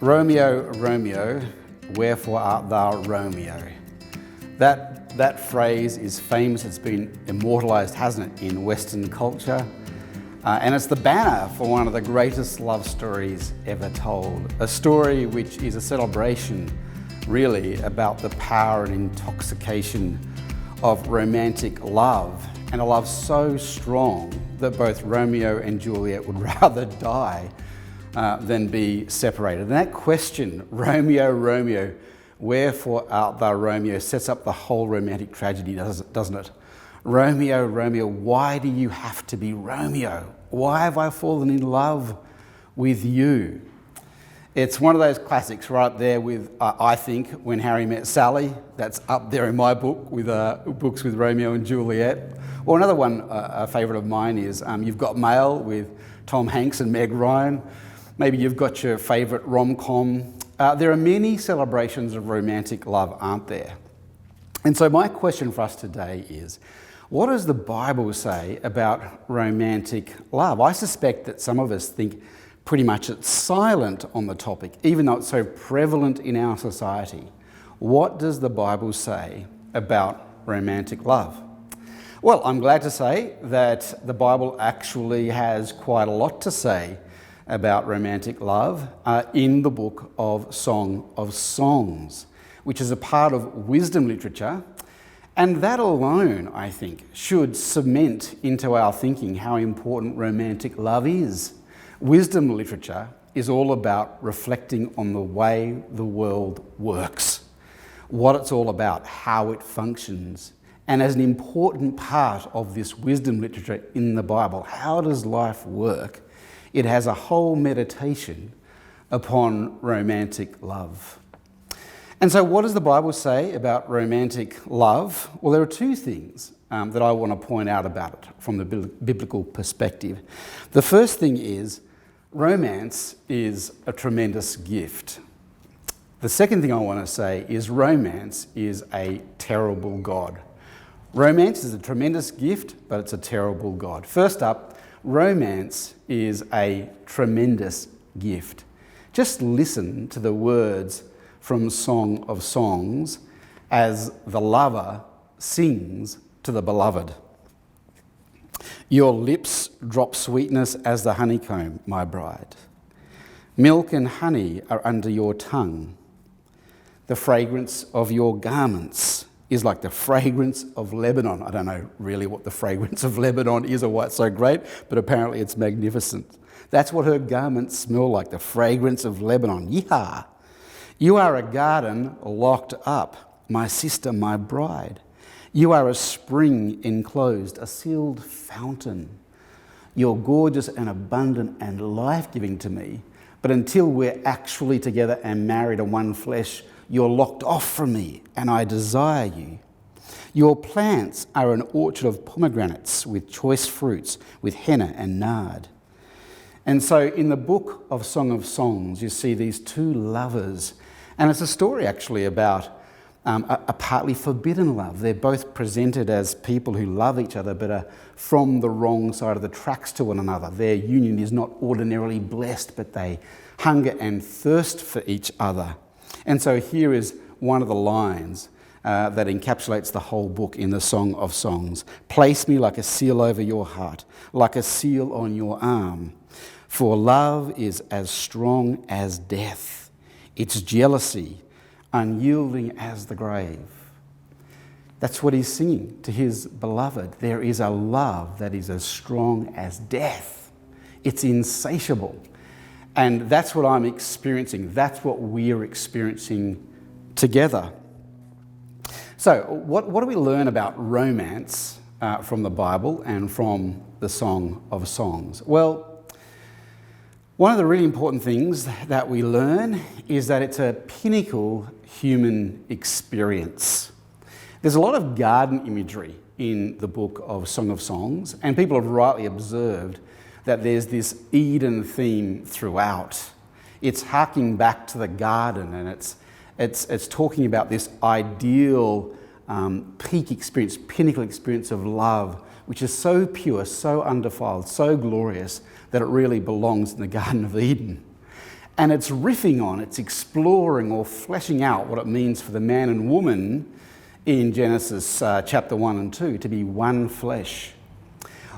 Romeo, Romeo, wherefore art thou Romeo? That phrase is famous. It's been immortalised, hasn't it, in Western culture? And it's the banner for one of the greatest love stories ever told. A story which is a celebration, really, about the power and intoxication of romantic love, and a love so strong that both Romeo and Juliet would rather die than be separated. And that question, Romeo, Romeo, wherefore art thou Romeo, sets up the whole romantic tragedy, doesn't it? Romeo, Romeo, why do you have to be Romeo? Why have I fallen in love with you? It's one of those classics right up there with, I think, When Harry Met Sally. That's up there in my book with books with Romeo and Juliet. Or another one, a favourite of mine is You've Got Mail with Tom Hanks and Meg Ryan. Maybe you've got your favourite rom-com. There are many celebrations of romantic love, aren't there? And so my question for us today is, what does the Bible say about romantic love? I suspect that some of us think pretty much it's silent on the topic, even though it's so prevalent in our society. What does the Bible say about romantic love? Well, I'm glad to say that the Bible actually has quite a lot to say about romantic love in the book of Song of Songs, which is a part of wisdom literature. And that alone, I think, should cement into our thinking how important romantic love is. Wisdom literature is all about reflecting on the way the world works, what it's all about, how it functions. And as an important part of this wisdom literature in the Bible, how does life work? It has a whole meditation upon romantic love. And so what does the Bible say about romantic love? Well, there are two things that I want to point out about it from the biblical perspective. The first thing is, romance is a tremendous gift. The second thing I want to say is romance is a terrible God. Romance is a tremendous gift, but it's a terrible God. First up, romance is a tremendous gift. Just listen to the words from Song of Songs as the lover sings to the beloved. Your lips drop sweetness as the honeycomb, my bride. Milk and honey are under your tongue. The fragrance of your garments is like the fragrance of Lebanon. I don't know really what the fragrance of Lebanon is or why it's so great, but apparently it's magnificent. That's what her garments smell like, the fragrance of Lebanon. Yeehaw! You are a garden locked up, my sister, my bride. You are a spring enclosed, a sealed fountain. You're gorgeous and abundant and life-giving to me, but until we're actually together and married in one flesh, you're locked off from me, and I desire you. Your plants are an orchard of pomegranates with choice fruits, with henna and nard. And so in the book of Song of Songs, you see these two lovers, and it's a story actually about a partly forbidden love. They're both presented as people who love each other but are from the wrong side of the tracks to one another. Their union is not ordinarily blessed, but they hunger and thirst for each other. And so here is one of the lines that encapsulates the whole book in the Song of Songs. Place me like a seal over your heart, like a seal on your arm. For love is as strong as death. Its jealousy, unyielding as the grave. That's what he's singing to his beloved. There is a love that is as strong as death. It's insatiable. And that's what I'm experiencing. That's what we're experiencing together. So what do we learn about romance from the Bible and from the Song of Songs? Well, one of the really important things that we learn is that it's a pinnacle human experience. There's a lot of garden imagery in the book of Song of Songs, and people have rightly observed that there's this Eden theme throughout. It's harking back to the garden, and it's talking about this ideal peak experience, pinnacle experience of love, which is so pure, so undefiled, so glorious that it really belongs in the Garden of Eden. And it's riffing on, it's exploring or fleshing out what it means for the man and woman in Genesis chapter 1 and 2 to be one flesh.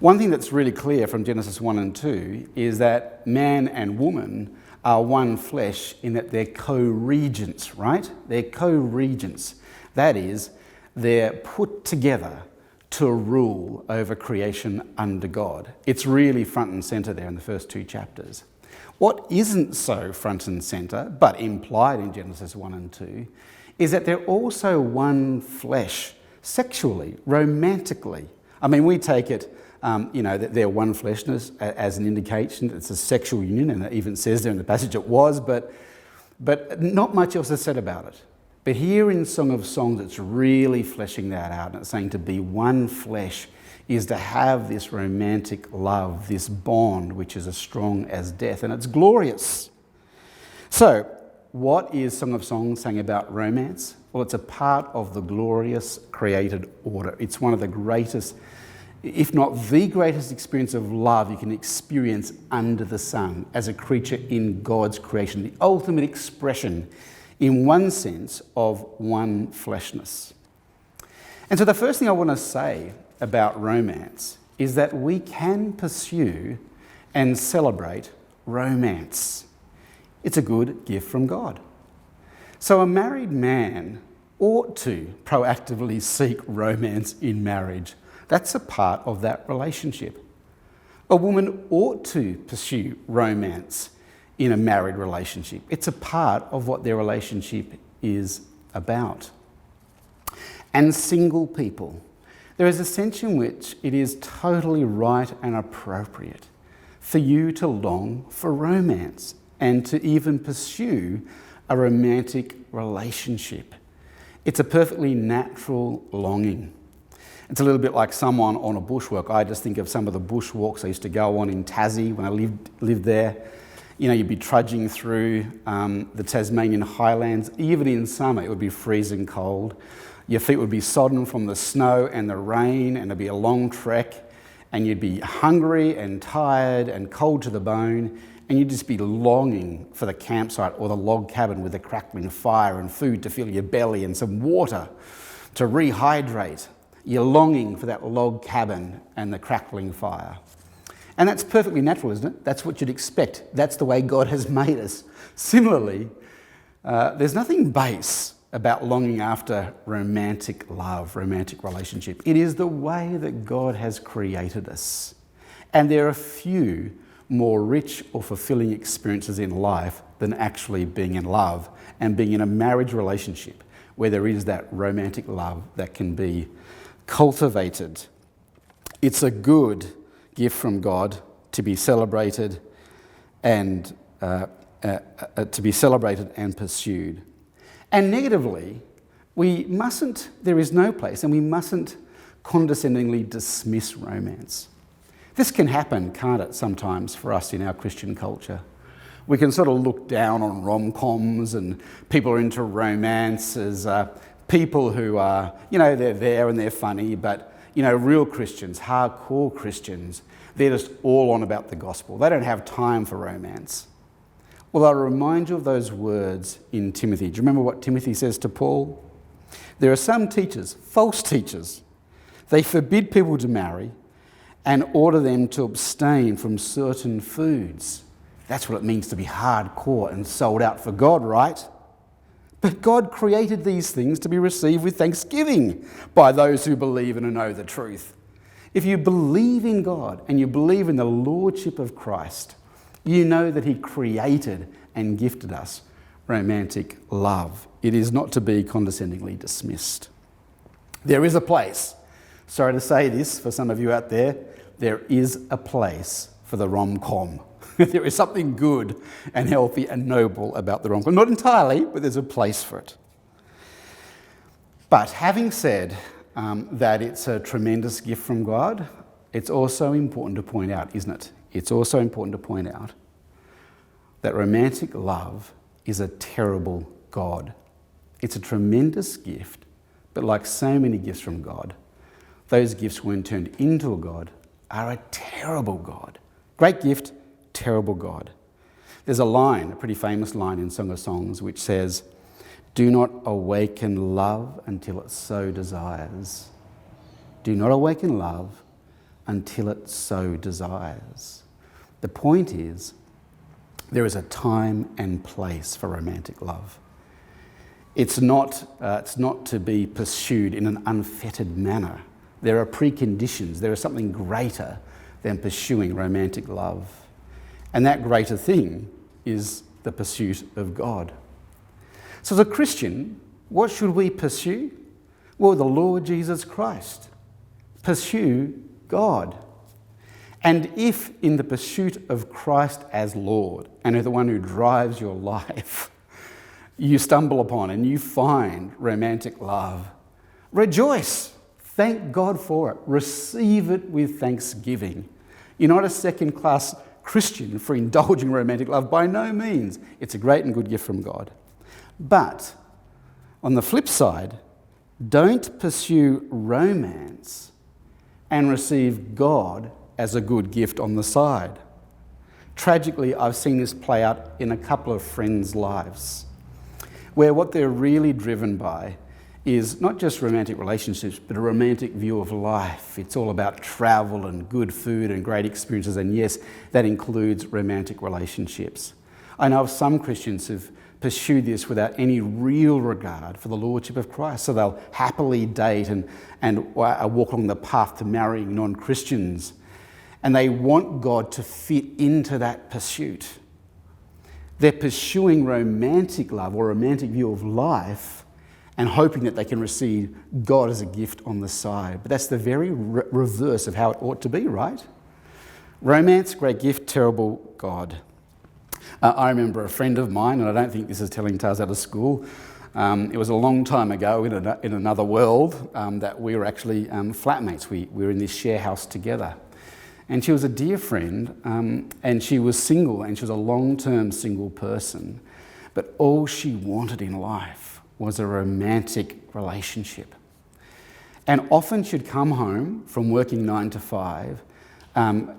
One thing that's really clear from Genesis 1 and 2 is that man and woman are one flesh in that they're co-regents, right? They're co-regents. That is, they're put together to rule over creation under God. It's really front and centre there in the first 2 chapters. What isn't so front and centre, but implied in Genesis 1 and 2, is that they're also one flesh, sexually, romantically. I mean, we take it, that they're one fleshness as an indication that it's a sexual union, and it even says there in the passage it was, but not much else is said about it. But here in Song of Songs, it's really fleshing that out, and it's saying to be one flesh is to have this romantic love, this bond which is as strong as death, and it's glorious. So, what is Song of Songs saying about romance? Well, it's a part of the glorious created order. It's one of the greatest, if not the greatest experience of love you can experience under the sun as a creature in God's creation, the ultimate expression, in one sense, of one fleshness. And so the first thing I want to say about romance is that we can pursue and celebrate romance. It's a good gift from God. So a married man ought to proactively seek romance in marriage. That's a part of that relationship. A woman ought to pursue romance in a married relationship. It's a part of what their relationship is about. And single people, there is a sense in which it is totally right and appropriate for you to long for romance and to even pursue a romantic relationship. It's a perfectly natural longing. It's a little bit like someone on a bushwalk. I just think of some of the bushwalks I used to go on in Tassie when I lived there. You'd be trudging through the Tasmanian highlands. Even in summer, it would be freezing cold. Your feet would be sodden from the snow and the rain, and it'd be a long trek, and you'd be hungry and tired and cold to the bone, and you'd just be longing for the campsite or the log cabin with a crackling fire and food to fill your belly and some water to rehydrate. You're longing for that log cabin and the crackling fire. And that's perfectly natural, isn't it? That's what you'd expect. That's the way God has made us. Similarly, there's nothing base about longing after romantic love, romantic relationship. It is the way that God has created us. And there are few more rich or fulfilling experiences in life than actually being in love and being in a marriage relationship where there is that romantic love that can be cultivated. It's a good gift from God to be celebrated and pursued. And negatively, there is no place, and we mustn't condescendingly dismiss romance. This can happen, can't it, sometimes for us in our Christian culture. We can sort of look down on rom-coms and people are into romance as people who are, they're there and they're funny, but, real Christians, hardcore Christians, they're just all on about the gospel. They don't have time for romance. Well, I'll remind you of those words in Timothy. Do you remember what Timothy says to Paul? There are some teachers, false teachers. They forbid people to marry and order them to abstain from certain foods. That's what it means to be hardcore and sold out for God, right? But God created these things to be received with thanksgiving by those who believe and know the truth. If you believe in God and you believe in the lordship of Christ, you know that He created and gifted us romantic love. It is not to be condescendingly dismissed. There is a place, sorry to say this for some of you out there, there is a place for the rom-com. There is something good and healthy and noble about the rom-com. Not entirely, but there's a place for it. But having said that it's a tremendous gift from God, it's also important to point out, isn't it? It's also important to point out that romantic love is a terrible God. It's a tremendous gift, but like so many gifts from God, those gifts, when turned into a God, are a terrible God. Great gift, terrible God. There's a line, a pretty famous line in Song of Songs, which says, "Do not awaken love until it so desires." Do not awaken love until it so desires. The point is, there is a time and place for romantic love. It's not to be pursued in an unfettered manner. There are preconditions. There is something greater than pursuing romantic love. And that greater thing is the pursuit of God. So as a Christian, what should we pursue? Well, the Lord Jesus Christ. Pursue God. And if in the pursuit of Christ as Lord and the one who drives your life, you stumble upon and you find romantic love, rejoice. Thank God for it. Receive it with thanksgiving. You're not a second-class Christian for indulging romantic love. By no means. It's a great and good gift from God. But on the flip side, don't pursue romance and receive God as a good gift on the side. Tragically, I've seen this play out in a couple of friends' lives, where what they're really driven by is not just romantic relationships, but a romantic view of life. It's all about travel and good food and great experiences, and yes, that includes romantic relationships. I know of some Christians who've pursued this without any real regard for the Lordship of Christ, so they'll happily date and walk along the path to marrying non-Christians, and they want God to fit into that pursuit. They're pursuing romantic love or romantic view of life and hoping that they can receive God as a gift on the side. But that's the very reverse of how it ought to be, right? Romance, great gift, terrible God. I remember a friend of mine, and I don't think this is telling tales out of school. It was a long time ago in another world that we were actually flatmates. We were in this share house together. And she was a dear friend, and she was single, and she was a long-term single person. But all she wanted in life was a romantic relationship. And often she'd come home from working 9 to 5,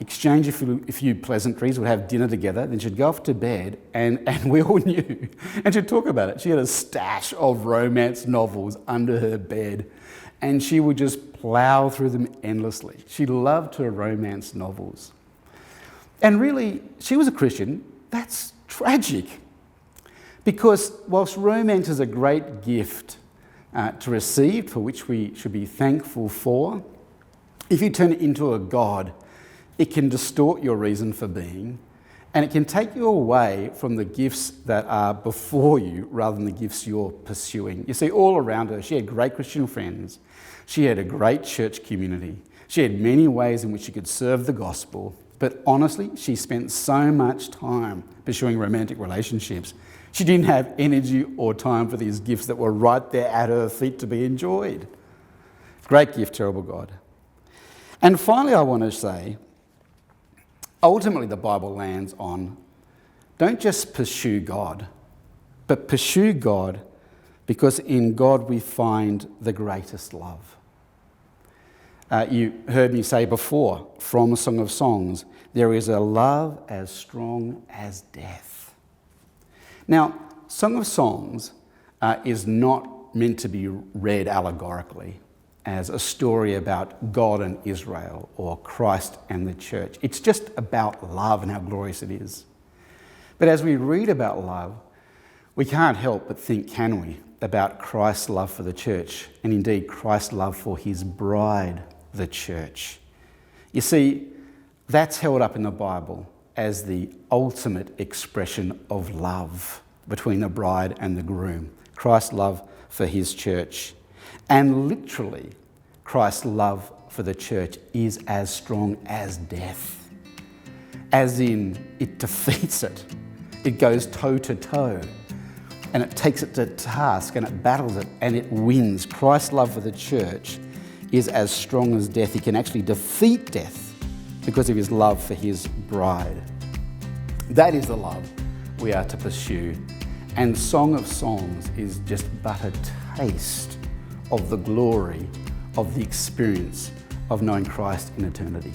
exchange a few pleasantries, would have dinner together, then she'd go off to bed, and we all knew. And she'd talk about it. She had a stash of romance novels under her bed, and she would just plough through them endlessly. She loved her romance novels. And really, she was a Christian. That's tragic. Because whilst romance is a great gift to receive, for which we should be thankful for, if you turn it into a god, it can distort your reason for being, and it can take you away from the gifts that are before you rather than the gifts you're pursuing. You see, all around her, she had great Christian friends. She had a great church community. She had many ways in which she could serve the gospel. But honestly, she spent so much time pursuing romantic relationships. She didn't have energy or time for these gifts that were right there at her feet to be enjoyed. Great gift, terrible God. And finally, I want to say, ultimately the Bible lands on, don't just pursue God, but pursue God because in God we find the greatest love. You heard me say before, from a Song of Songs, there is a love as strong as death. Now, Song of Songs is not meant to be read allegorically as a story about God and Israel or Christ and the church. It's just about love and how glorious it is. But as we read about love, we can't help but think, can we, about Christ's love for the church, and indeed Christ's love for his bride, the church. You see, that's held up in the Bible as the ultimate expression of love between the bride and the groom, Christ's love for his church. And literally, Christ's love for the church is as strong as death, as in it defeats it. It goes toe to toe, and it takes it to task, and it battles it, and it wins. Christ's love for the church is as strong as death. He can actually defeat death because of his love for his bride. That is the love we are to pursue. And Song of Songs is just but a taste of the glory of the experience of knowing Christ in eternity.